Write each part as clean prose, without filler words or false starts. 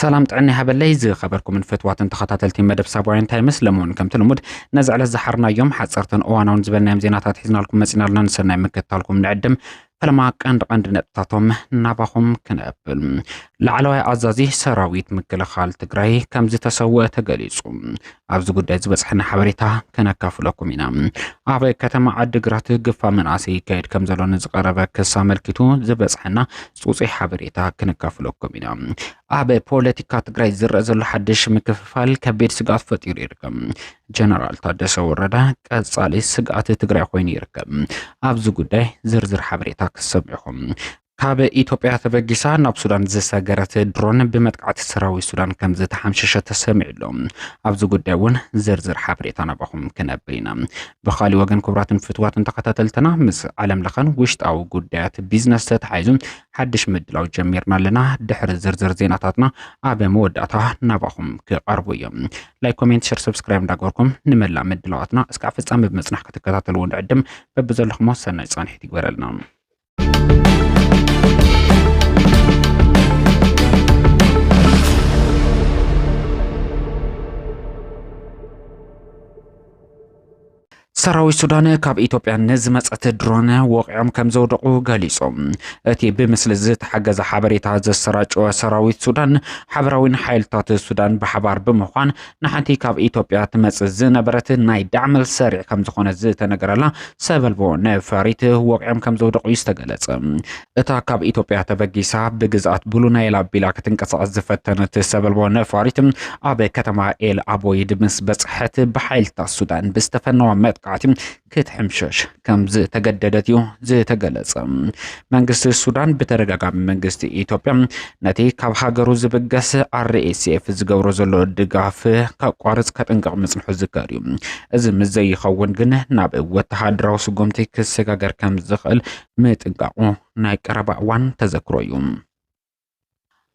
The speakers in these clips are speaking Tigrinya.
سلام تعني هبلي زي خبركم من فتوات تخطاتلتي مدب سابوين تايمس لمون كم تلمود نزع للزحرنا يوم حصرتن اوان ونزبلنا يمزيناتات حزنا لكم مسينا لنا نسرنا مكتالكم نعدم فلما قند نقطاتهم ناباهم كنقبل لعلوي عزازي سراويت مكلخال تقراي كم زي تسوى تقليصو عبزو قد زبصحنا حبريتا كنكافلكم إنا عبي كتما عدقرات قفا من عسي كايد كم زلون نزقربا كسامل كتو زبصحنا سوصي حبريتا كنكافلكم إنا عبي بوليتيكا تقراي زرزل حدش مكفال كبير سقاط فتير يركم جنرال تادس وردا كالصالي سقاط تقراي خوين يركم عبزو قد زرزر حبريتا كسبعهم كاب إثيوبيا تبجيسا ناب سودان زساجرت درون بمتقعت سراوي سودان كم زت حمششة تسمع لهم أبزو قداون زرزر حبريتنا بهم كنابرينا بخالي وجن كبرات فتوات تقتتلتنا مس علم لخن وشت أو قدات بيزنس تحيزون حدش مدلو جميرنا لنا دحر زرزر زيناتنا أبي موداتها نبهم كقربوية لايك كومنت شير سبسكرايب داغوركم نملا مدلواتنا اسكعفت أم بمسنح كتكتاتلون عدم ببزل خمس سنة يصان حتي قبرلنا سراوي السودان كاب إثيوبيا نزمت درون وقعهم كم زودقو غاليصوم اتي بمثل زت حجز حبريتا زسراج سراوي السودان حبراوين حيلتات السودان بحبار بمخان نحنتي كاب إثيوبيا تمص زنبرت ناي دعم السريع كم زخونه زت نغرلا سبلبو نفاريت وقعهم كم زودقو يستغلص اتا كاب إثيوبيا تبغيسا بغزات بلو نايل بلا كتنقصاص زفتنت سبلبو نفاريت ابي كتما ال ابوي دمس بصحت بحيلتا السودان بستفنوا متقع كتحمشش كم زي تجددتيو زي تجلس منجست السودان بترجع منجست إثيوبيا نتي كاب هاجرو زبجس RSF زجورو زلو دقاف كقارص كتنقع مصنح الذكاريو إذا مزي خون جنه ناب وتحدراو سقومتي كسجاجر كم زخل متنقعو نايك ربع وان تذكرويوم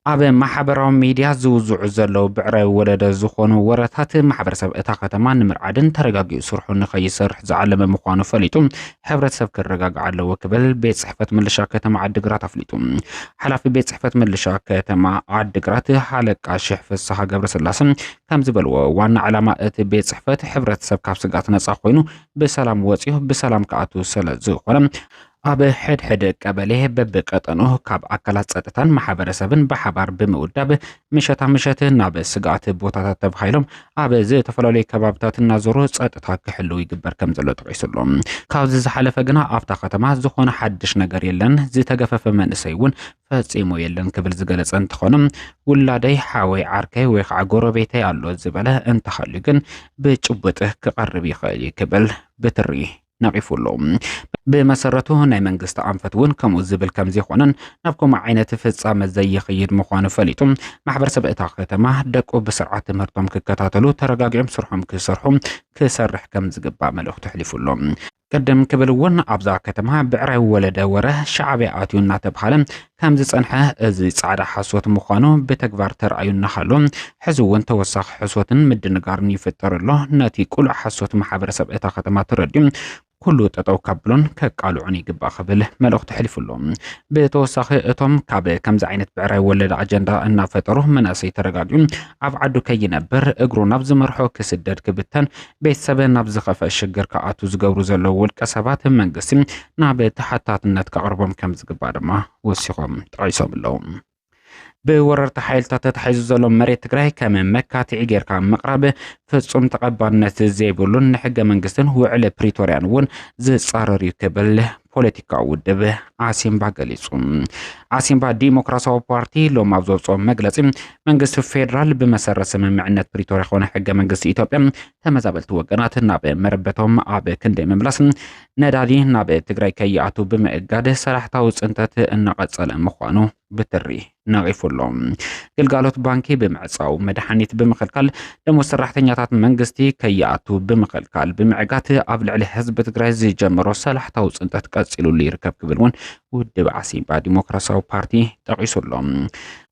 أبي محبرهم ميديا زوزو زلو بعري ولد زخون ورثات محبرسب اتا ختما نمرعدن ترقاقي سرحو نخي سرح زعلم مخوانو فليتم حبرت سبك الرقاق على وكبل بيت صحفة ملشا كتما عدقرات فليتم حلافي بيت صحفة ملشا كتما عدقرات حالك عشيح في الصحة قبر سلاسن كم زبلو وان علامات بيت صحفة حبرت سبك بسقات نصاخوينو بسلام وزيو بسلام كاتو سلزو خلم أبي حد قبله ببقطنو كاب أكلات صدتان محبرسبن بحبار بمودب مشت ناب سقات بوتات تبخيلم أبي زي تفلولي كبابتات النازورو صدتا كحلو يقبر كم زلو تقيسلهم كاوز زحلف جنا أفتا ختما زخون حدش نجار يلن زي تجفف من سيون فصيمو يلن كبل زغلص انت خونم ولادي حاوي عركي ويخ غوربيتي الله زبله انت خليكن بچبطه كقرب يخلي كبل بتري نقيفولهم بمسرته ناي منغست انفتون كم زبل كم زي خونن نبكم عينت فصام زي خيد مخوان فليتم محبرسب اتا ختما دقو بسرعه مرتم ككتاتلو ترغاغيم سرحم كسرحم كسرح كم زغبا ملوخ تحلفولهم قدم كبلون أبزا كتمها بعري ولد وره شعبي آتيونا تبحالم كم زي صنحه ازي صعدا حسوت مخانو بتكبار ترأيونا خالون حزوون توساق حسوتن مدنقارني فتر الله ناتي كل حسوت محابرسب اتا ختما ترديم كله تتوكبلون كقالو عني قبا خبل ملوخ تحلفولهم بتوساق اتم كابي كم زعينت بعري ولد أجندا انا فتروه من اسي ترقاقيون عبعدو كي ينبر اقرو نبز مرحو كسدد كبتن بيت سبن نبز خفا الشجر كأتو زقورو زلو والكسبات منقسم نابي تحتات النت كعربهم كم زقبا دما وسيخهم تعيسهم اللهم بوررت حيلتات تحيزو زلو مريت تقراي كم مكة تعيقير كام مقربة فتصوم تقبالنات زيبولون نحق منقسن هو على بريتوريان ون زي صارر يكبل بوليتيكا ودبه عاصمبا قليصون عاصمبا ديمقراطية بارتي لو مابزوصوم مجلسم منقست فيدرال بمسرس من معنات بريتوريا خونه حق منقست إثيوبيا تمزابلت وقنات نابه مربتهم عبه كندي مملسن ندادي نابه تقراي كياتو بمقاد سلاحتاو صنتت انقصل مخوانو بتري نغيفولهم قلقالوت بانكي بمعصاو مدحانيت بمخلكال دمو سراحتنياتات منقستي كياتو بمخلكال بمعقات ابلع لحزب تقراي زي جمرو سلاحتاو صنتت قصيلو لي يركب كبلون ودب عاصمبا ديمقراطية بارتي تقيسولهم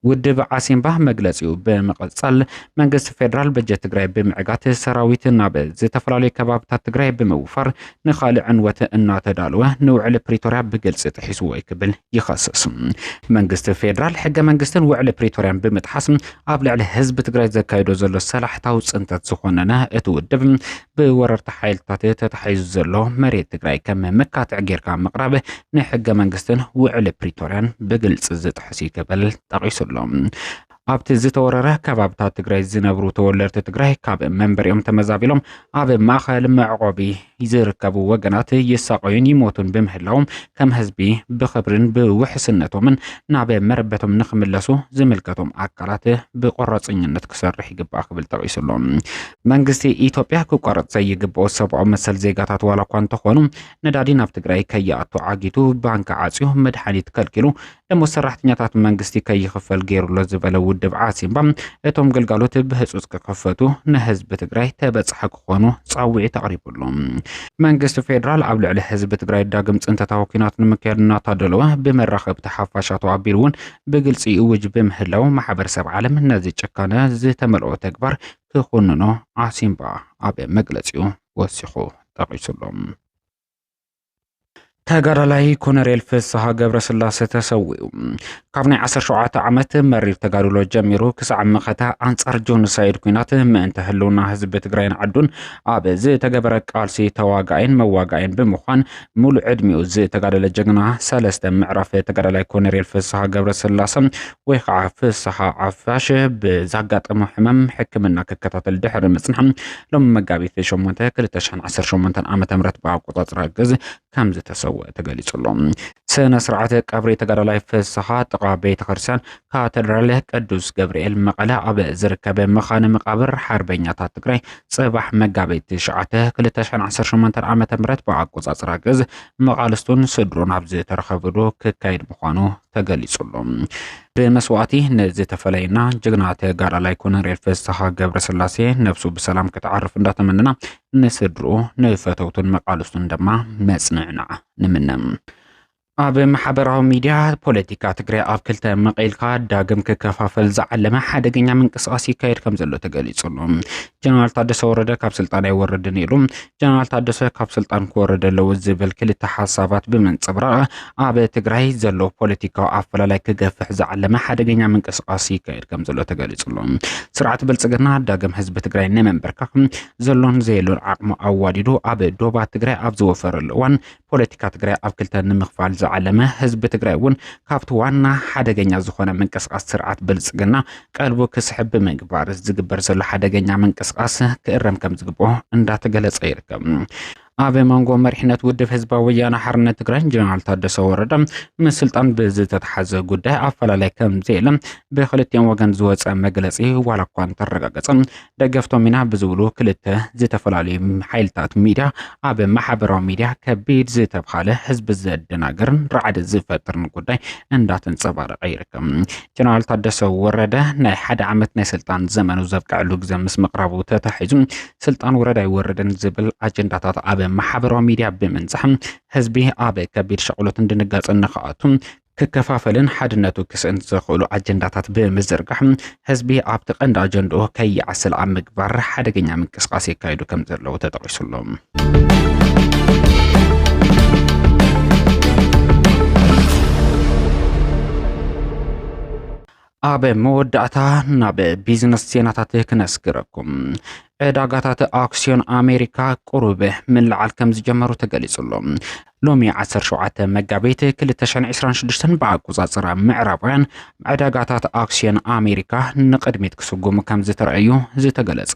ውድብ ዓሲምባ መግለጺኡ በመቀጸል መንግስቲ ፌደራል በጀት ትግራይ ብምዕጋት ሰራዊት ናብ ዝተፈላለዩ ከባቢታት ትግራይ ብምውፋር ንኻልእ ዕንወት እናተዳለወ ንውዕሊ ፕሪቶሪያ ብግልጽ ጥሒስዎ ክብል ይኸስስ። መንግስቲ ፌደራል ሕገ መንግስትን ውዕሊ ፕሪቶሪያን ብምጥሓስ ኣብ ልዕሊ ህዝቢ ትግራይ ዘካይዶ ዘሎ ሰላሕታዊ ጽንተት ዝኾነነ እቲ ውድብ ብወረርቲ ሓይልታት ተታሒዙ ዘሎ መሬት ትግራይ ከም መካትዕ ጌርካ ምቕራብ ንሕገ መንግስትን ውዕሊ ፕሪቶሪያን ብግልጽ ዝጥሕስ ክብል ጠቒሱ። ኣብቲ ዝተወረረ ከባቢታት ትግራይ ዝነብሩ ተወለድቲ ትግራይ ካብ መንበሪኦም ተመዛቢሎም ኣብ ማእኸል መዕቆቢ ይዝርከቡ ወገናት ይሳቀዩን ይሞቱን ብምህላዎም ከም ህዝቢ ብኽብርን ብውሕስነቶምን ናብ መረበቶም ንኽምለሱ ዝምልከቶም ኣካላት ብቆራጽኝነት ክሰርሕ ይግባእ ክብል ጠቒሱሎም። መንግስቲ ኢትዮጵያ ክቋረጽ ዘይግብኦ ሰብኣዊ መሰል ዜጋታት ዋላ እኳ እንተኾኑ ነዳዲ ናብ ትግራይ ከይኣቱ ዓጊቱ ባንኪ ዓጽዩ መድሓኒት ከልኪሉ ደሞዝ ሰራሕተኛታት መንግስቲ ከይኽፈል ገይሩሎ ዝበለ ውድብ ዓሲምባ እቶም ግልጋሎት ብህጹጽ ክከፈቱ ንህዝቢ ትግራይ ተበጽሐ ክኾኑ ጻውዒት ኣቕሪቡሎም። መንግስቲ ፌደራል ኣብ ልዕሊ ህዝቢ ትግራይ ዳግም ጽንተታዊ ኩናት ንምክያድ እናተዳለወ ብመራኸብቲ ሓፋሻት ኣቢሉ እውን ብግልጺ እውጅ ብምህላው ማሕበረሰብ ዓለም ነዚ ጭካነ ዝተመልኦ ተግባር ክኹንኖ ዓሲምባ ኣብ መግለጺኡ ወሲኹ ጠቒሱሎም። ተጋዳላይ ኮሎኔል ፍስሓ ገብረስላሴ ተሰዊኡ ካብ ናይ 17 ዓመት መሪር ተጋድሎ ጀሚሩ ክሳዕ መኸታ ኣንጻር ጆኖሳይድ ኩናት ምእንተ ህልውና ህዝቢ ትግራይን ዓዱን ኣብ ዝተገበረ ቃልሲ ተዋጋእን መዋጋእን ብምዃን ሙሉእ ዕድሚኡ ዝተጋደለ ጀግና ሰለስተ ምዕራፍ ተጋዳላይ ኮሎኔል ፍስሓ ገብረስላሴ ወይ ከዓ ፍስሓ ዓፋሽ ብዛጋጠመ ሕመም ሕክምና ክከታተል ድሕሪ ምጽናሕ ሎም መጋቢት 8 2018 ዓመተ ምህረት ብኣቆጻጽራ ግዝ ከም ዝተሰወ ተገሊጹሎም። ስነ ስርዓት ቀብሪ ተጋዳላይ ፍስሓ ጥቃ ቤተ ክርስቲያን ካቴድራል ቅዱስ ገብርኤል መቐለ ኣብ ዝርከበ መኻነ መቃብር ሓርበኛታት ትግራይ ጽባሕ መጋቢት 9 2018 ዓመተ ምህረት ብኣቆጻጽራ ግዝ መቃልስቱን ስድሩን ኣብ ዝተረኸብሉ ክካየድ ምዃኑ ተገሊጹሎም። ብመስዋዕቲ ንዝተፈለየና ጅግና ተጋዳላይ ኮሎኔል ፍስሓ ገብረስላሴ ነፍሱ ብሰላም ክትዓርፍ እንዳተመነና ንስድሩ ንፈተውቱን መቃልስቱን ድማ መጽንዕና ንምነም። ኣብ ማሕበራዊ ሚድያ ፖለቲካ ትግራይ ኣብ ክልተ መቂልካ ዳግም ክከፋፈል ዝዓለመ ሓደገኛ ምንቅስቃስ ይካየድ ከም ዘሎ ተገሊጹሎም። ጀነራል ታደሰ ወረደ ካብ ስልጣን ኣይወርድን ኢሉ ጀነራል ታደሰ ካብ ስልጣን ክወርድ ኣለዎ ዝብል ክልተ ሓሳባት ብምንጽብራቕ ኣብ ትግራይ ዘሎ ፖለቲካዊ ኣፈላላይ ክገፍሕ ዝዓለመ ሓደገኛ ምንቅስቃስ ይካየድ ከም ዘሎ ተገሊጹሎም። ስርዓት ብልጽግና ዳግም ህዝቢ ትግራይ ንመንበርከክ ዘሎን ዘየሎን ዓቕሙ ኣዋዲዱ ኣብ ዶባ ትግራይ ኣብ ዝወፈረሉ እዋን ፖለቲካ ትግራይ ኣብ ክልተ ንምኽፋል ዝዓለመ ህዝቢ ትግራይ እውን ካብቲ ዋና ሓደገኛ ዝኾነ ምንቅስቃስ ስርዓት ብልጽግና ቀልቡ ክስሕብ ብምግባር ዝግበር ዘሎ ሓደገኛ ምንቅስቃስ ክእረም ከም ዝግብኦ እንዳተገለጸ ይርከብ። ኣብ መንጎ መሪሕነት ውድብ ህዝባዊ ወያነ ሓርነት ትግራይ ጀነራል ታደሰ ወረደ ምስ ስልጣን ብዝተተሓዘ ጉዳይ ኣፈላላይ ከም ዘየለ ብክልቲኦም ወገን ዝወፀ መግለጺ ዋላ እኳ እንተረጋገጸ ደገፍቶም ኢና ብዝብሉ ክልተ ዝተፈላለዩ ሓይልታት ሚድያ ኣብ ማሕበራዊ ሚድያ ከቢድ ዝተብሃለ ህዝቢ ዘደናግርን ረዓድ ዝፈጥርን ጉዳይ እንዳተንጸባረቀ ይርከብ። ጀነራል ታደሰ ወረደ ናይ ሓደ ዓመት ናይ ስልጣን ዘመኑ ዘብቅዕሉ ግዜ ምስ ምቕራቡ ተታሒዙ ስልጣን ወረዳ ይወርድን ዝብል አጀንዳታት ኣብ ማሕበራዊ ሚድያ ብምንጻሕ ህዝቢ ኣብ ከቢድ ሸቕሎት እንድንጋጽን ንኽኣቱ ክከፋፈልን ሓድነቱ ክስእን ዝኽእሉ አጀንዳታት ብምዝርጋሕ ህዝቢ ኣብቲ ቀንዲ አጀንድኡ ከይዓስል ኣብ ምግባር ሓደገኛ ምንቅስቃስ ይካየዱ ከም ዘለዉ ተጠቂሱሎም። ኣብ መወዳእታ ናብ ቢዝነስ ዜናታት ክነስግረኩም ዕዳጋታት ኣክስዮን ኣሜሪካ ቁሩብ ምልዓል ከም ዝጀመሩ ተገሊጹሎም። ሎሚ 17 መጋቢት 2026 ብኣቆጻጽራ ምዕራባውያን ዕዳጋታት ኣክስዮን ኣሜሪካ ንቅድሚት ክስጉሙ ከም ዝተረኣዩ ዝተገለጸ።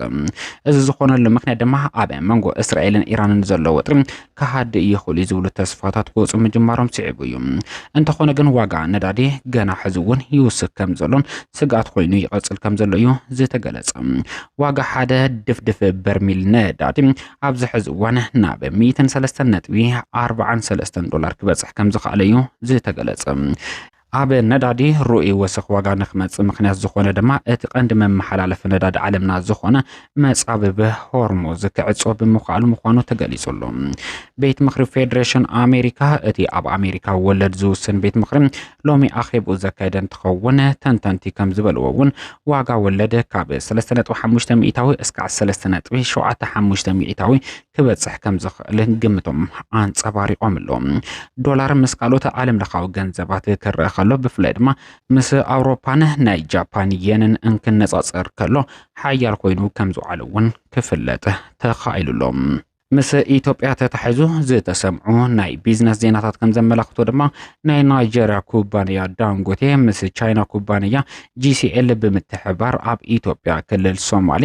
እዚ ዝኾነሉ ምክንያት ድማ ኣብ መንጎ እስራኤልን ኢራንን ዘሎ ወጥሪ ካሃዲ ይኽእሉ ዝብሉ ተስፋታት ክወፁ ምጅማሮም ስዒቡ እዩ። እንተኾነ ግን ዋጋ ነዳዲ ገና ሕዚ እውን ይውስኽ ከም ዘሎን ስጋት ኮይኑ ይቐጽል ከም ዘሎ እዩ ዝተገለጸ። ዋጋ ሓደ ድፍድፍ በርሚል ነዳዲ ኣብዚ ሕዚ እዋን ናብ $103.43 ክበጽሕ ከም ዝኽእል እዩ ዝተገለጸ። ኣብ ነዳዲ ሩኢ ወሰኽ ዋጋ ንኽመጽእ ምኽንያት ዝኾነ ድማ እቲ ቀንዲ መመሓላለፊ ነዳዲ ዓለምና ዝኾነ መጻብብ ሆርሙዝ ክዕጾ ብምኽኣሉ ምዃኑ ተገሊጹ ኣሎ። ቤት ምኽሪ ፌደሬሽን ኣሜሪካ እቲ ኣብ ኣሜሪካ ወለድ ዝውስን ቤት ምኽሪ ሎሚ ኣኼብኡ ዘካየደ እንትኸውን ተንተንቲ ከም ዝበልዎ እውን ዋጋ ወለድ ካብ 3.5 ሚእታዊ እስካብ 3.75 ሚእታዊ ክበጽሕ ከም ዝኽእል ግምቶም ኣንጸባሪቖም ኣለዎም። ዶላር ምስ ካልኦት ዓለም ለኻዊ ገንዘባት ክርአ ከሎ ብፍላይ ድማ ምስ ኣውሮፓን ናይ ጃፓን የንን እንክነጻጸር ከሎ ሓያል ኮይኑ ከም ዝውዕል እውን ክፍለጥ ተኻኢሉሎም። ምስ ኢትዮጵያ ተታሒዙ ዝተሰምዑ ናይ ቢዝነስ ዜናታት ከም ዘመላኽቶ ድማ ናይ ናይጀርያ ኩባንያ ዳንጎቴ ምስ ቻይና ኩባንያ GCL ብምትሕባር ኣብ ኢትዮጵያ ክልል ሶማሌ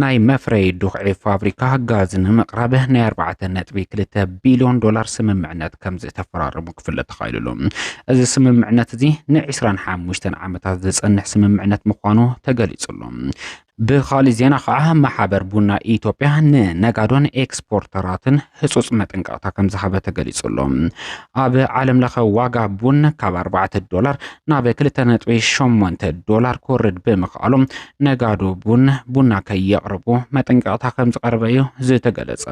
ናይ መፍረይ ዱኽዒ ፋብሪካ ጋዝ ንምቕራብ ናይ 4.2 ቢልዮን ዶላር ስምምዕነት ከም ዝተፈራረሙ ክፍለጥ ተኻኢሉሎም። እዚ ስምምዕነት እዚ ን25 ዓመታት ዝጸንሕ ስምምዕነት ምዃኑ ተገሊጹሎም። ብኻሊእ ዜና ከዓ ማሕበር ቡና ኢትዮጵያ ንነጋዶን ኤክስፖርተራትን ህጹጽ መጠንቀቕታ ከም ዝሃበ ተገሊጹሎም። ኣብ ዓለም ለኸ ዋጋ ቡን ካብ $4 ናብ $2.8 ክወርድ ብምኽኣሎም ነጋዶ ቡና ከየቕርቡ መጠንቀቕታ ከም ዝቐርበ እዩ ዝተገለጸ።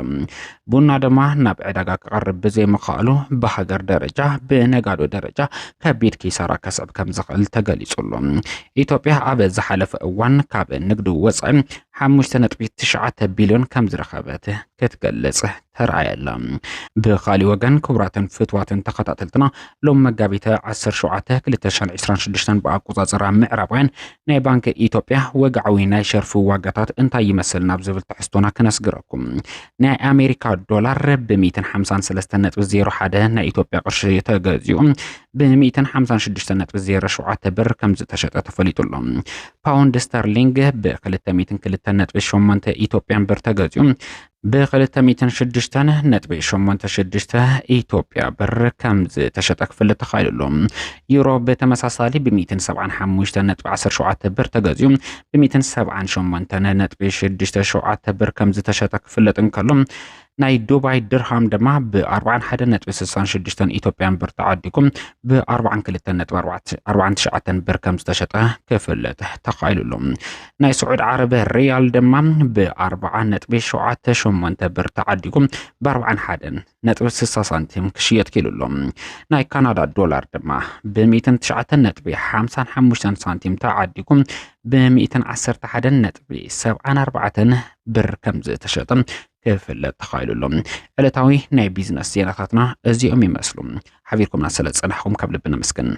ቡና ድማ ናብ ዕዳጋ ክቐርብ ብዘይምኽኣሉ ብሃገር ደረጃ ብነጋዶ ደረጃ ከቢድ ኪሳራ ከስዕብ ከም ዝኽእል ተገሊጹሎም። ኢትዮጵያ ኣብ ዝሓለፈ እዋን ካብ ንግዲ ወጻኢ 5.9 ቢልዮን ከም ዝረኸበት ክትገልጽ ተራእየላ። ብኻሊእ ወገን ክቡራትን ፍትዋትን ተኸታተልትና ሎም መጋቢት 17 2026 ብኣቆጻጽራ ምዕራባውያን ናይ ባንኪ ኢትዮጵያ ወግዓዊ ናይ ሸርፊ ዋጋታት እንታይ ይመስል ናብ ዝብል ትሕዝቶና ክነስግረኩም። ናይ ኣሜሪካ ዶላር ብ153.01 ናይ ኢትዮጵያ ቅርሺ ተገዚኡ ብ156.07 ብር ከም ዝተሸጠ ተፈሊጡሎ። ፓውንድ ስተርሊንግ ብ202.8 ኢትዮጵያን ብር ተገዚኡ ብ206.86 ኢትዮጵያ ብር ከም ዝተሸጠ ክፍለጥ ተኻኢሉሎ። ዩሮ ብተመሳሳሊ ብ175.17 ብር ተገዚኡ ብ178.67 ብር ከም ዝተሸጠ ክፍለጥ እንከሎ ናይ ዱባይ ድርሃም ድማ ብ41.66 ኢትዮጵያን ብር ተዓዲጉም ብ42.49 ብር ከም ዝተሸጠ ክፍለጥ ተኻኢሉሎም። ናይ ስዑድ ዓረብ ሪያል ድማ ብ40.78 ብር ተዓዲጉም ብ41.60 ሳንቲም ክሽየጥ ኪሉሎም። ናይ ካናዳ ዶላር ድማ ብ109.55 ሳንቲም ተዓዲጉም ብ111.74 ብር ከም ዝተሸጠ ክፍለጥ ተኻኢሉሎም። ዕለታዊ ናይ ቢዝነስ ዜናታትና እዚኦም ይመስሉ። ሓቢርኩምና ስለ ዝጸናሕኩም ካብ ልቢ ነመስግን።